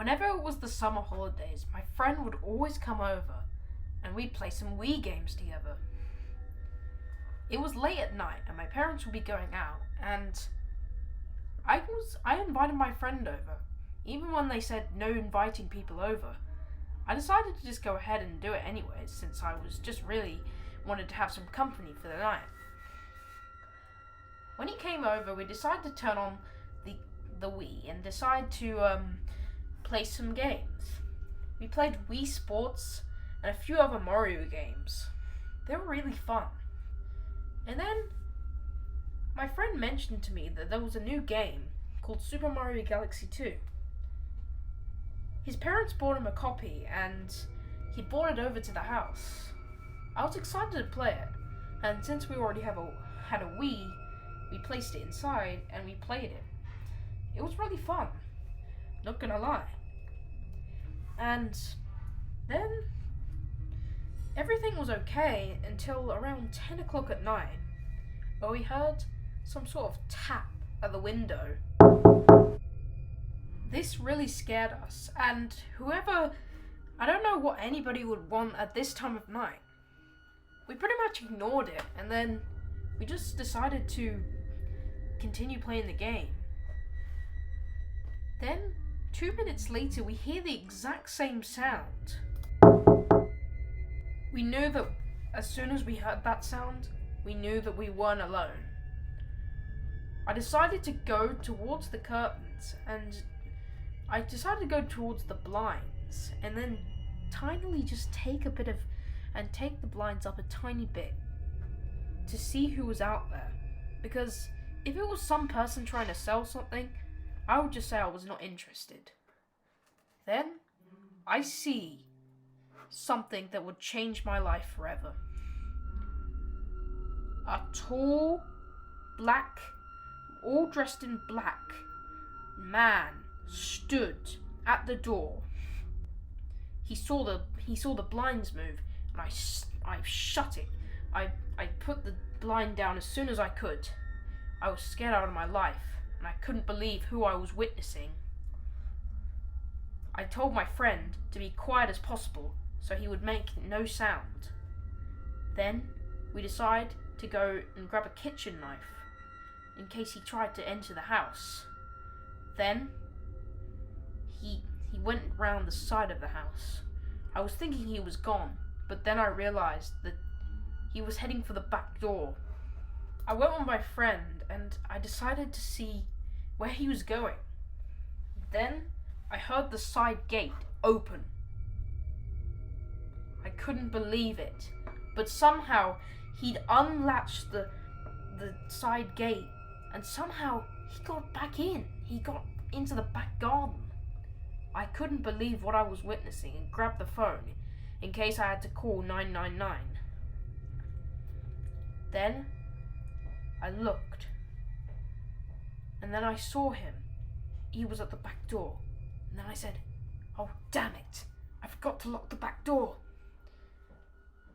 Whenever it was the summer holidays, my friend would always come over and we'd play some Wii games together. It was late at night and my parents would be going out, and I invited my friend over. Even when they said no inviting people over, I decided to just go ahead and do it anyways, since I was just really wanted to have some company for the night. When he came over, we decided to turn on the Wii and decide to play some games. We played Wii Sports and a few other Mario games. They were really fun. And then my friend mentioned to me that there was a new game called Super Mario Galaxy 2. His parents bought him a copy and he brought it over to the house. I was excited to play it, and since we already had a Wii, we placed it inside and we played it. It was really fun, not gonna lie. And then everything was okay until around 10 o'clock at night, where we heard some sort of tap at the window. This really scared us, and I don't know what anybody would want at this time of night. We pretty much ignored it, and then we just decided to continue playing the game. Then, 2 minutes later, we hear the exact same sound. We knew that as soon as we heard that sound, we knew that we weren't alone. I decided to go towards the curtains, and I decided to go towards the blinds, and then tinily just take the blinds up a tiny bit to see who was out there. Because if it was some person trying to sell something, I would just say I was not interested. Then I see something that would change my life forever. A tall, black, all dressed in black man stood at the door. He saw the blinds move, and I shut it. I put the blind down as soon as I could. I was scared out of my life, and I couldn't believe who I was witnessing. I told my friend to be quiet as possible so he would make no sound. Then we decided to go and grab a kitchen knife in case he tried to enter the house. Then he went round the side of the house. I was thinking he was gone, but then I realized that he was heading for the back door. I went with my friend and I decided to see where he was going. Then I heard the side gate open. I couldn't believe it, but somehow he'd unlatched the side gate, and somehow he got back in. He got into the back garden. I couldn't believe what I was witnessing and grabbed the phone in case I had to call 999. Then I looked, and then I saw him. He was at the back door, and then I said, "Oh, damn it, I forgot to lock the back door."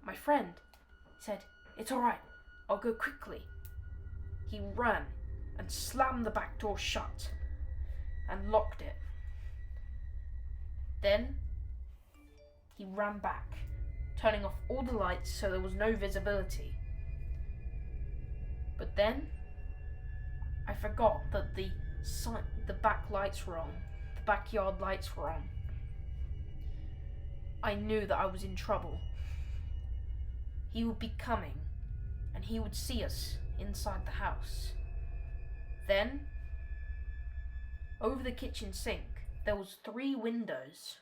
My friend said, "It's alright, I'll go quickly." He ran and slammed the back door shut and locked it. Then he ran back, turning off all the lights so there was no visibility. But then I forgot that the back lights were on, the backyard lights were on. I knew that I was in trouble. He would be coming, and he would see us inside the house. Then, over the kitchen sink, there was 3 windows,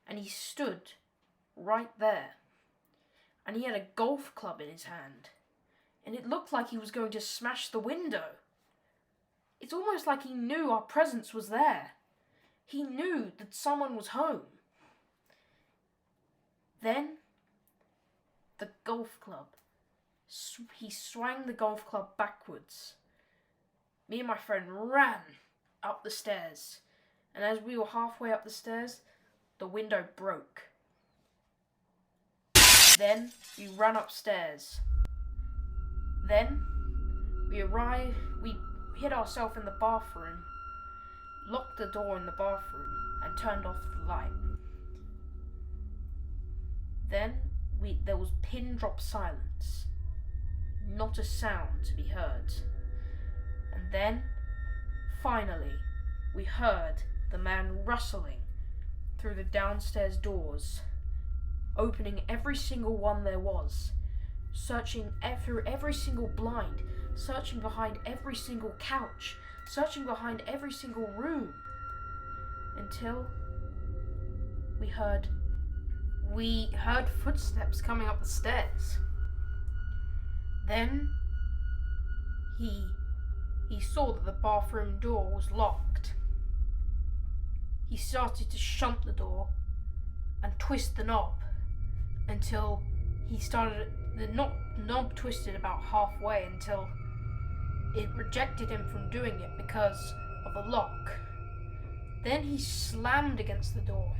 and he stood right there, and he had a golf club in his hand, and it looked like he was going to smash the window. It's almost like he knew our presence was there. He knew that someone was home. Then, the golf club. He swung the golf club backwards. Me and my friend ran up the stairs, and as we were halfway up the stairs, the window broke. Then we ran upstairs. Then we hid ourselves in the bathroom, locked the door in the bathroom, and turned off the light. Then there was pin drop silence. Not a sound to be heard. And then, finally, we heard the man rustling through the downstairs doors, opening every single one there was, searching through every single blind, searching behind every single couch, searching behind every single room, until we heard footsteps coming up the stairs. Then he saw that the bathroom door was locked. He started to shunt the door and twist the knob until the knob twisted about halfway until it rejected him from doing it because of the lock. Then he slammed against the door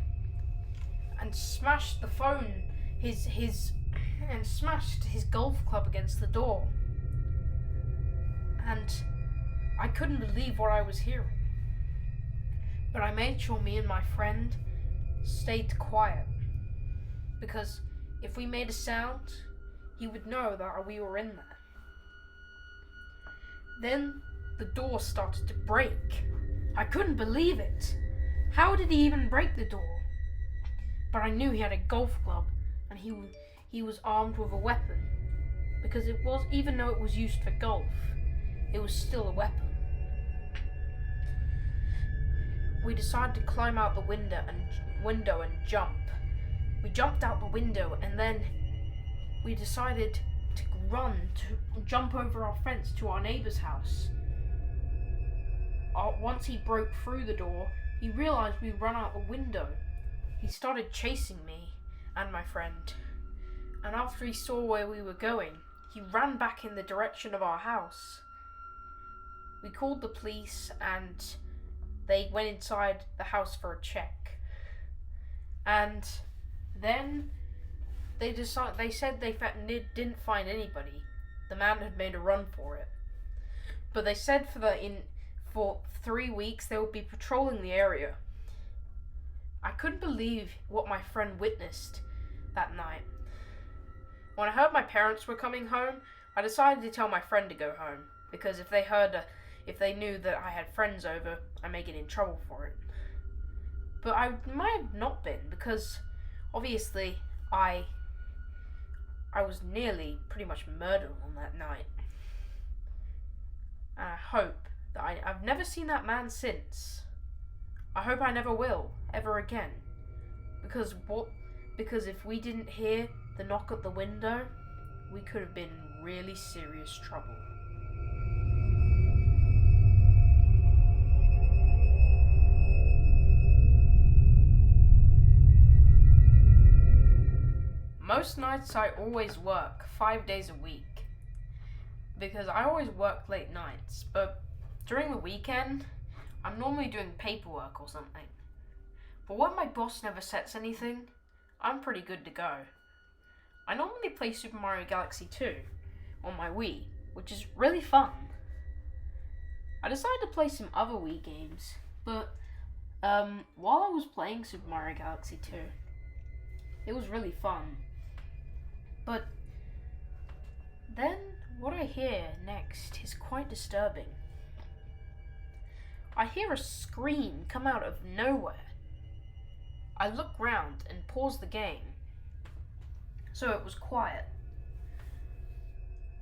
and smashed the phone, and smashed his golf club against the door. And I couldn't believe what I was hearing. But I made sure me and my friend stayed quiet, because if we made a sound, he would know that we were in there. Then the door started to break. I couldn't believe it. How did he even break the door? But I knew he had a golf club, and he was armed with a weapon, because it was, even though it was used for golf, it was still a weapon. We decided to climb out the window and jump. We jumped out the window, and then we decided to jump over our fence to our neighbor's house. Once he broke through the door, he realized we'd run out the window. He started chasing me and my friend, and after he saw where we were going, he ran back in the direction of our house. We called the police, and they went inside the house for a check. And then they said they didn't find anybody. The man had made a run for it. But they said for 3 weeks they would be patrolling the area. I couldn't believe what my friend witnessed that night. When I heard my parents were coming home, I decided to tell my friend to go home, because if they knew that I had friends over, I may get in trouble for it. But I might have not been, because obviously I was nearly pretty much murdered on that night. And I hope that I've never seen that man since. I hope I never will, ever again. Because if we didn't hear the knock at the window, we could have been in really serious trouble. Most nights I always work 5 days a week, because I always work late nights, but during the weekend, I'm normally doing paperwork or something. But when my boss never sets anything, I'm pretty good to go. I normally play Super Mario Galaxy 2 on my Wii, which is really fun. I decided to play some other Wii games, but while I was playing Super Mario Galaxy 2, it was really fun. But then what I hear next is quite disturbing. I hear a scream come out of nowhere. I look round and pause the game, so it was quiet.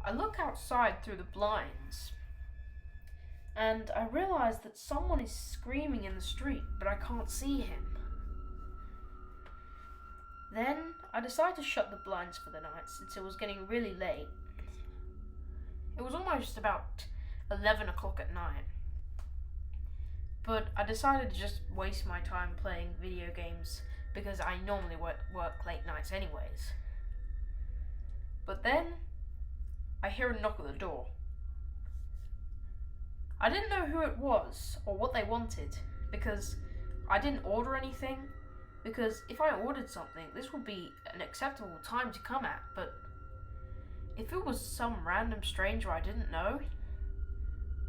I look outside through the blinds, and I realize that someone is screaming in the street, but I can't see him. Then I decided to shut the blinds for the night since it was getting really late. It was almost about 11 o'clock at night. But I decided to just waste my time playing video games because I normally work late nights anyways. But then I hear a knock at the door. I didn't know who it was or what they wanted, because I didn't order anything, because if I ordered something, this would be an acceptable time to come at, but if it was some random stranger I didn't know,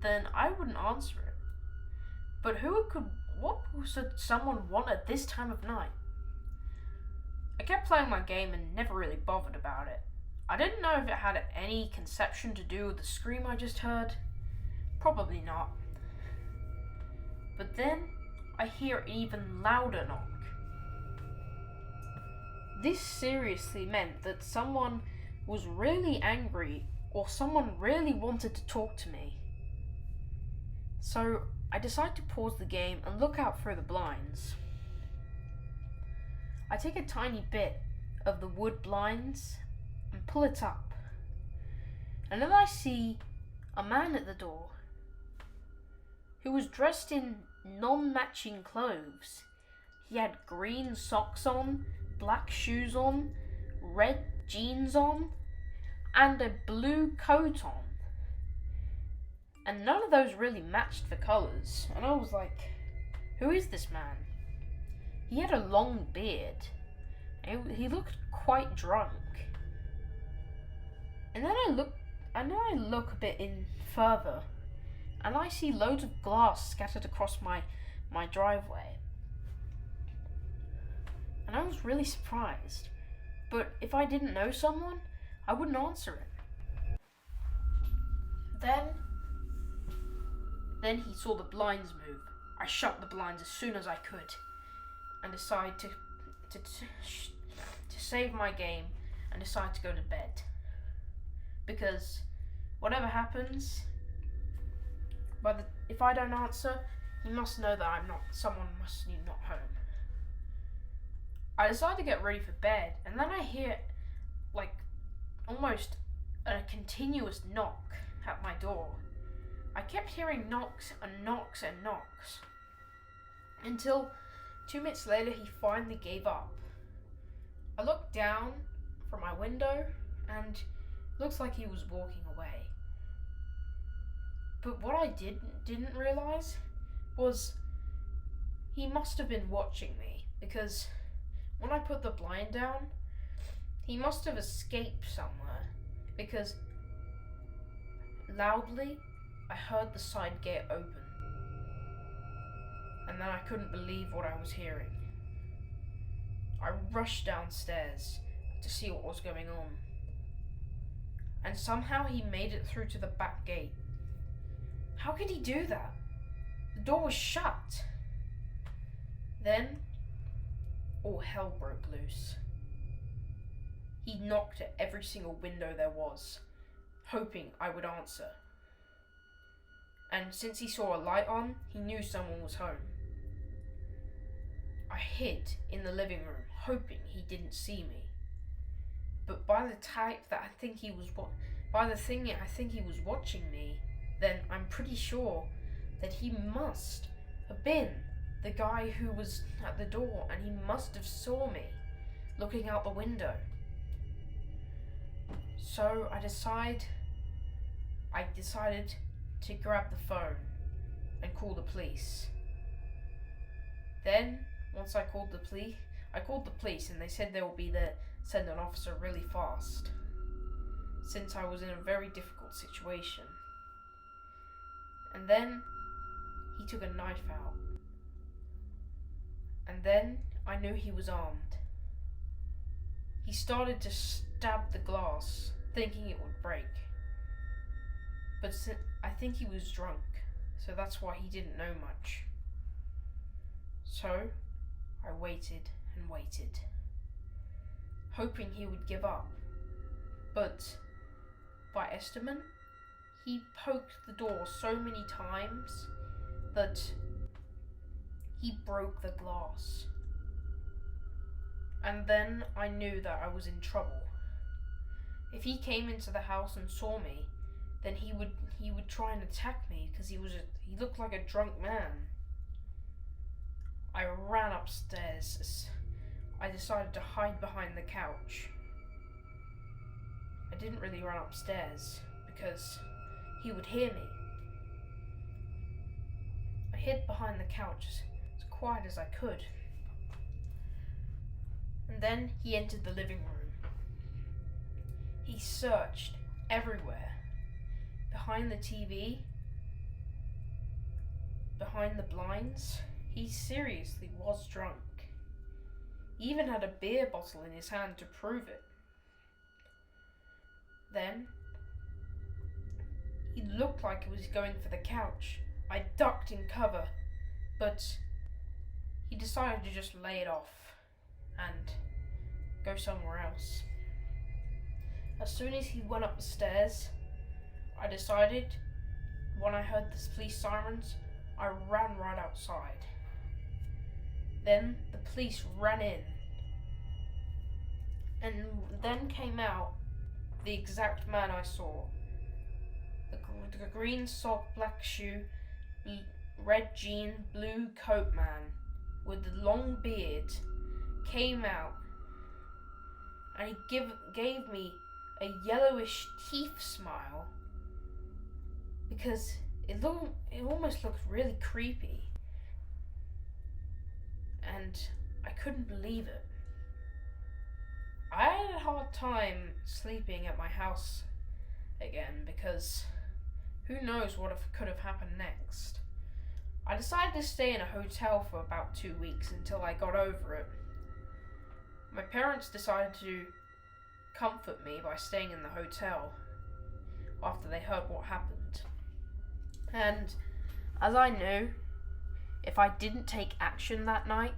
then I wouldn't answer it. But what should someone want at this time of night? I kept playing my game and never really bothered about it. I didn't know if it had any conception to do with the scream I just heard. Probably not. But then I hear an even louder knock. This seriously meant that someone was really angry or someone really wanted to talk to me. So I decided to pause the game and look out through the blinds. I take a tiny bit of the wood blinds and pull it up. And then I see a man at the door who was dressed in non-matching clothes. He had green socks on, black shoes on, red jeans on, and a blue coat on. And none of those really matched the colours. And I was like, who is this man? He had a long beard. He looked quite drunk. And then I look a bit in further, and I see loads of glass scattered across my driveway. And I was really surprised. But if I didn't know someone, I wouldn't answer it. Then he saw the blinds move. I shut the blinds as soon as I could and decided to save my game and decide to go to bed. Because whatever happens, if I don't answer, he must know that someone must be not home. I decide to get ready for bed, and then I hear almost a continuous knock at my door. I kept hearing knocks and knocks and knocks until 2 minutes later he finally gave up. I looked down from my window and it looks like he was walking away. But what I didn't realize was he must have been watching me, because when I put the blind down, he must have escaped somewhere, because loudly I heard the side gate open, and then I couldn't believe what I was hearing. I rushed downstairs to see what was going on, and somehow he made it through to the back gate. How could he do that? The door was shut. Then all hell broke loose. He knocked at every single window there was, hoping I would answer. And since he saw a light on, he knew someone was home. I hid in the living room, hoping he didn't see me. But by the thing I think he was watching me, then I'm pretty sure that he must have been the guy who was at the door, and he must have saw me looking out the window. So I decided to grab the phone and call the police. Then, once I called the police and they said they will be there, send an officer really fast, since I was in a very difficult situation. And then he took a knife out. And then I knew he was armed. He started to stab the glass, thinking it would break. But I think he was drunk, so that's why he didn't know much. So I waited and waited, hoping he would give up. But by estimate, he poked the door so many times that he broke the glass. And then I knew that I was in trouble. If he came into the house and saw me, then he would try and attack me, because he looked like a drunk man. I ran upstairs. I decided to hide behind the couch. I didn't really run upstairs because he would hear me. I hid behind the couch as quiet as I could. And then he entered the living room. He searched everywhere. Behind the TV, behind the blinds. He seriously was drunk. He even had a beer bottle in his hand to prove it. Then, he looked like he was going for the couch. I ducked in cover, but he decided to just lay it off and go somewhere else. As soon as he went up the stairs, I decided, when I heard the police sirens, I ran right outside. Then the police ran in, and then came out the exact man I saw. The green sock, black shoe, red jean, blue coat man with the long beard came out, and he gave me a yellowish teeth smile because it almost looked really creepy, and I couldn't believe it. I had a hard time sleeping at my house again because who knows what could have happened next. I decided to stay in a hotel for about 2 weeks until I got over it. My parents decided to comfort me by staying in the hotel after they heard what happened. And as I knew, if I didn't take action that night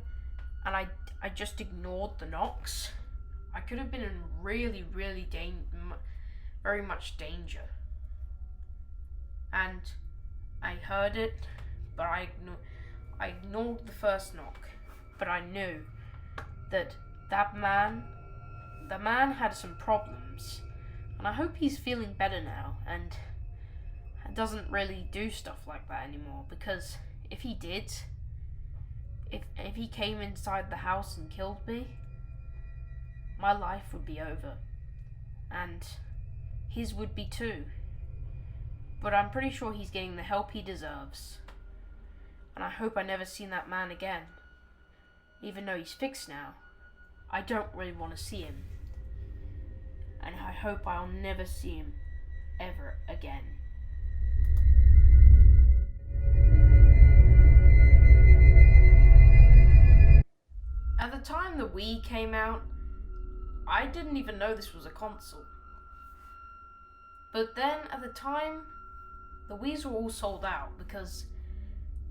and I just ignored the knocks, I could have been in really, very much danger. And I heard it, but I ignored the first knock. But I knew that the man had some problems, and I hope he's feeling better now and doesn't really do stuff like that anymore, because if he did, if he came inside the house and killed me, my life would be over, and his would be too. But I'm pretty sure he's getting the help he deserves, and I hope I never see that man again. Even though he's fixed now, I don't really want to see him, and I hope I'll never see him ever again. At the time the Wii came out, I didn't even know this was a console. But then at the time, the Wiis were all sold out because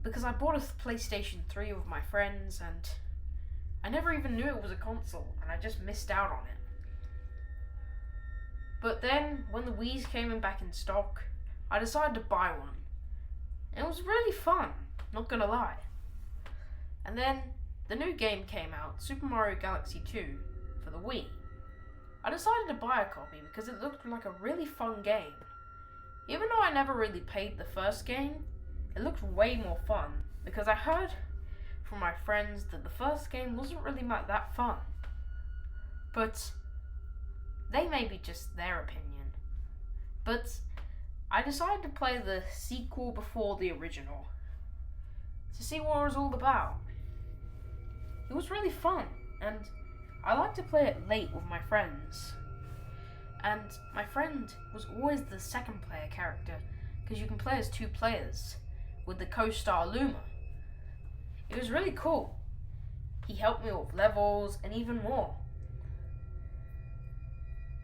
I bought a PlayStation 3 with my friends, and I never even knew it was a console, and I just missed out on it. But then, when the Wiis came back in stock, I decided to buy one. And it was really fun, not gonna lie. And then, the new game came out, Super Mario Galaxy 2, for the Wii. I decided to buy a copy because it looked like a really fun game. Even though I never really played the first game, it looked way more fun because I heard from my friends that the first game wasn't really that fun. But they may be just their opinion. But I decided to play the sequel before the original to see what it was all about. It was really fun, and I like to play it late with my friends. And my friend was always the second player character because you can play as 2 players with the co-star Luma. It was really cool. He helped me with levels and even more.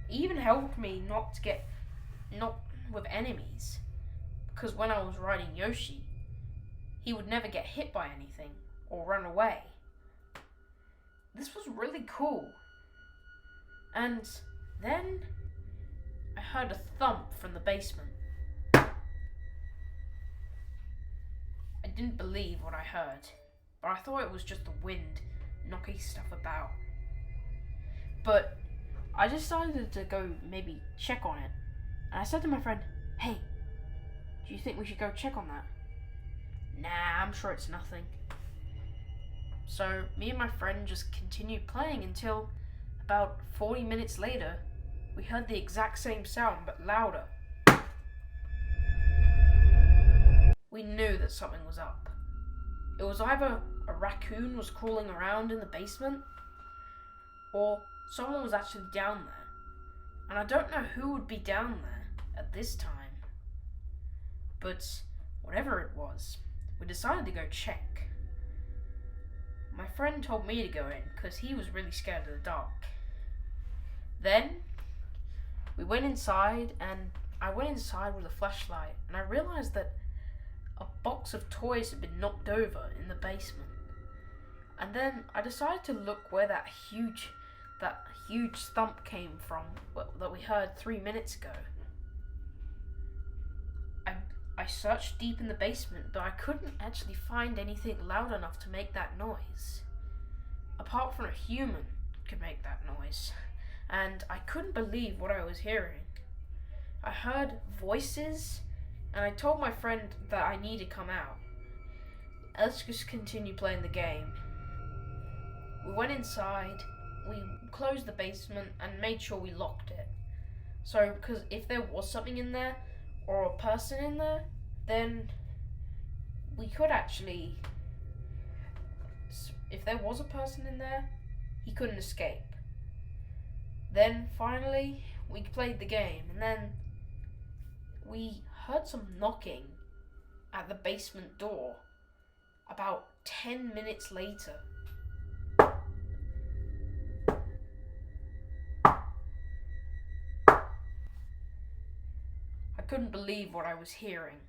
He even helped me not with enemies, because when I was riding Yoshi, he would never get hit by anything or run away. This was really cool. And then I heard a thump from the basement. I didn't believe what I heard, but I thought it was just the wind knocking stuff about. But I decided to go maybe check on it, and I said to my friend, "Hey, do you think we should go check on that?" "Nah, I'm sure it's nothing." So me and my friend just continued playing until about 40 minutes later, we heard the exact same sound but louder. We knew that something was up. It was either a raccoon was crawling around in the basement, or someone was actually down there. And I don't know who would be down there at this time. But whatever it was, we decided to go check. my friend told me to go in because he was really scared of the dark. Then we went inside, and I went inside with a flashlight, and I realized that a box of toys had been knocked over in the basement. And then I decided to look where that huge thump came from that we heard 3 minutes ago. I searched deep in the basement, but I couldn't actually find anything loud enough to make that noise. Apart from a human could make that noise. And I couldn't believe what I was hearing. I heard voices, and I told my friend that I need to come out. Let's just continue playing the game. We went inside, we closed the basement, and made sure we locked it. So, because if there was something in there, or a person in there, then we could actually... If there was a person in there, he couldn't escape. Then, finally, we played the game, and then we heard some knocking at the basement door about 10 minutes later. I couldn't believe what I was hearing,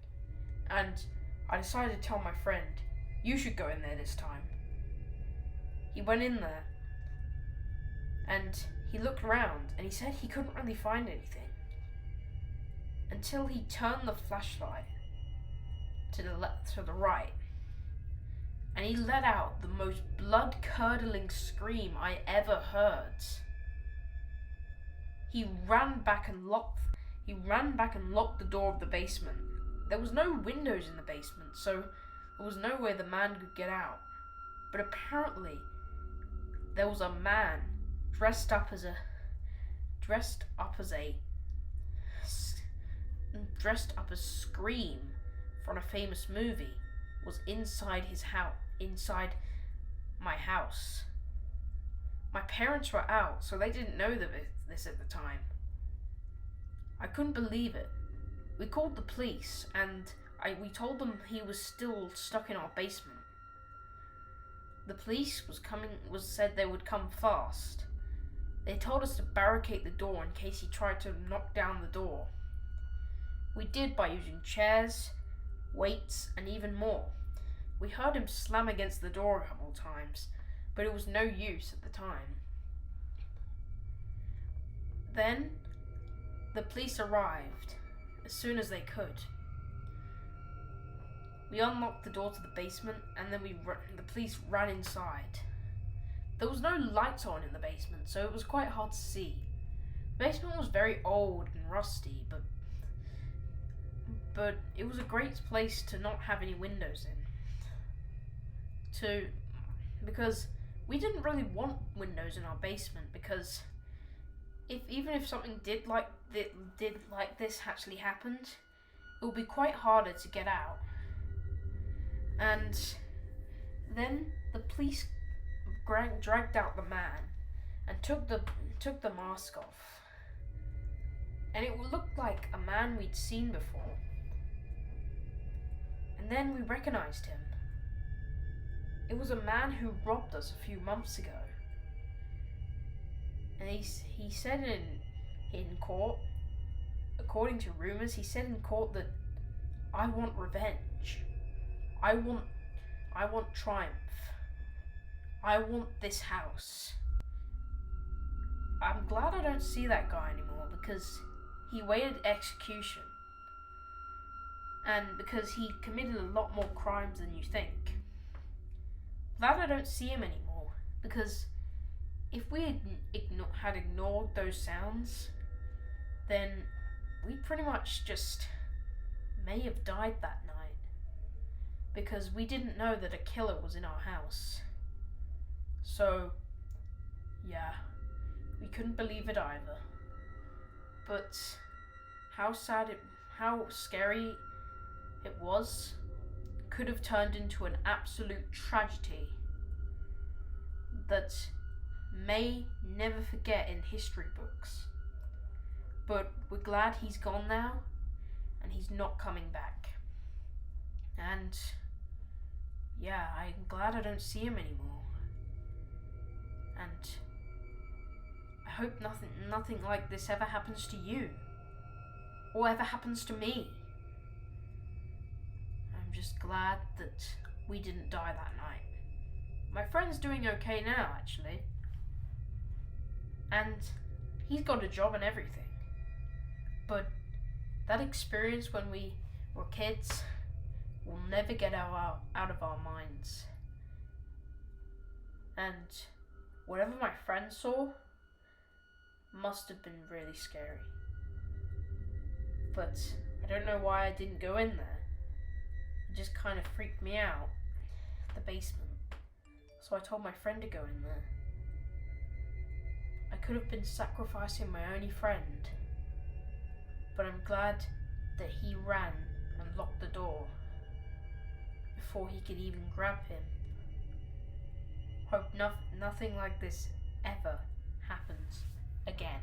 and I decided to tell my friend, "You should go in there this time." He went in there, and he looked around, and he said he couldn't really find anything until he turned the flashlight to the right, and he let out the most blood-curdling scream I ever heard. He ran back and locked the door of the basement. There was no windows in the basement, so there was no way the man could get out. But apparently, there was a man dressed up as Scream from a famous movie was inside his house, inside my house. My parents were out, so they didn't know this at the time. I couldn't believe it. We called the police, and we told them he was still stuck in our basement. The police said they would come fast. They told us to barricade the door in case he tried to knock down the door. We did by using chairs, weights, and even more. We heard him slam against the door a couple times, but it was no use at the time. Then, the police arrived as soon as they could. We unlocked the door to the basement, and then the police ran inside. There was no lights on in the basement, so it was quite hard to see. The basement was very old and rusty, but it was a great place to not have any windows in. Because we didn't really want windows in our basement, because even if something did like this actually happened, it would be quite harder to get out. And then the police dragged out the man and took the mask off, and it looked like a man we'd seen before. And then we recognized him. It was a man who robbed us a few months ago. And he said in court, according to rumors, he said in court that I want revenge. I want triumph. I want this house. I'm glad I don't see that guy anymore, because he waited execution. And because he committed a lot more crimes than you think. Glad I don't see him anymore, because if we had ignored those sounds, then we pretty much just may have died that night. Because we didn't know that a killer was in our house. So, yeah, we couldn't believe it either. But how scary it was could have turned into an absolute tragedy that may never forget in history books. But we're glad he's gone now, and he's not coming back. And yeah, I'm glad I don't see him anymore. And I hope nothing like this ever happens to you. Or ever happens to me. I'm just glad that we didn't die that night. My friend's doing okay now, actually. And he's got a job and everything. But that experience when we were kids will never get out of our minds. And whatever my friend saw must have been really scary. But I don't know why I didn't go in there. It just kind of freaked me out, the basement. So I told my friend to go in there. I could have been sacrificing my only friend, but I'm glad that he ran and locked the door before he could even grab him. Hope nothing like this ever happens again.